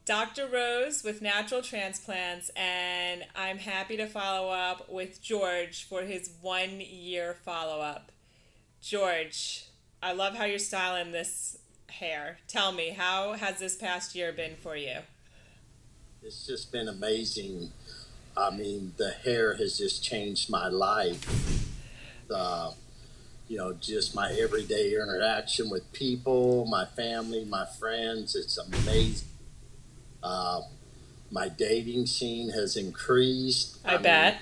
Dr. Rose with Natural Transplants, and I'm happy to follow up with George for his 1 year follow up. George, I love how you're styling this hair. Tell me, how has this past year been for you? It's just been amazing. I mean, the hair has just changed my life. Just my everyday interaction with people, my family, my friends. It's amazing. Uh, my dating scene has increased. I bet.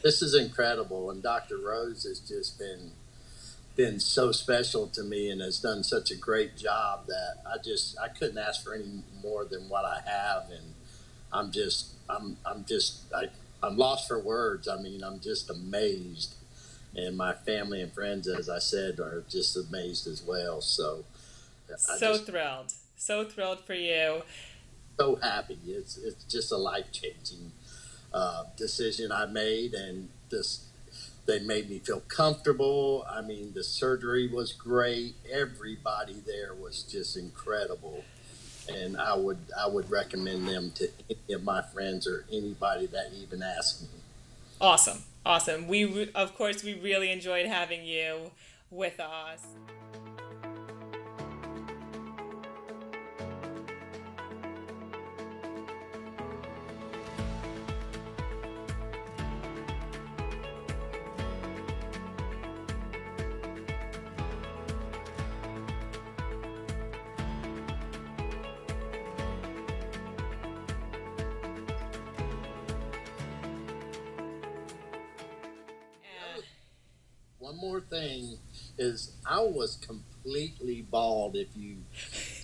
This is incredible, and Dr. Rose has just been so special to me and has done such a great job that I couldn't ask for any more than what I have, and I'm lost for words. I mean, I'm just amazed, and my family and friends, as I said, are just amazed as well. So So thrilled for you. so happy. It's just a life-changing decision I made, and they made me feel comfortable. I mean, the surgery was great. Everybody there was just incredible, and I would recommend them to any of my friends or anybody that even asked me. Awesome. Of course, we really enjoyed having you with us. One more thing is I was completely bald.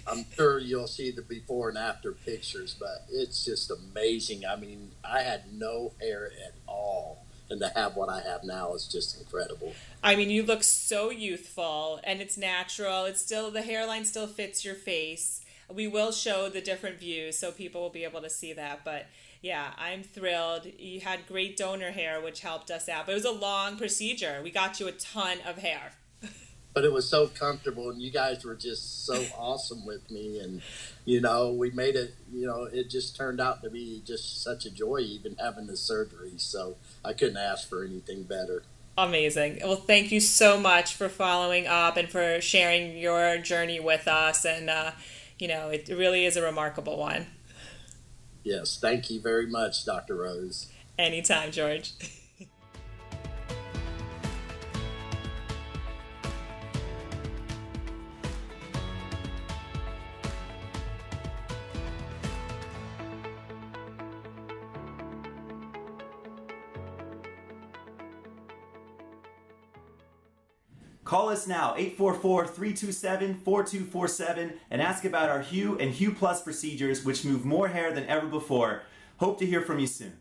I'm sure you'll see the before and after pictures, but it's just amazing. I mean, I had no hair at all, and to have what I have now is just incredible. I mean, you look so youthful, and it's natural. The hairline still fits your face. We will show the different views so people will be able to see that, but yeah, I'm thrilled. You had great donor hair, which helped us out, but it was a long procedure. We got you a ton of hair. But it was so comfortable, and you guys were just so awesome with me, and we made it. It just turned out to be just such a joy, even having the surgery. So I couldn't ask for anything better. Amazing. Well, thank you so much for following up and for sharing your journey with us, and it really is a remarkable one. Yes, thank you very much, Dr. Rose. Anytime, George. Call us now, 844-327-4247, and ask about our Hue and Hue Plus procedures, which move more hair than ever before. Hope to hear from you soon.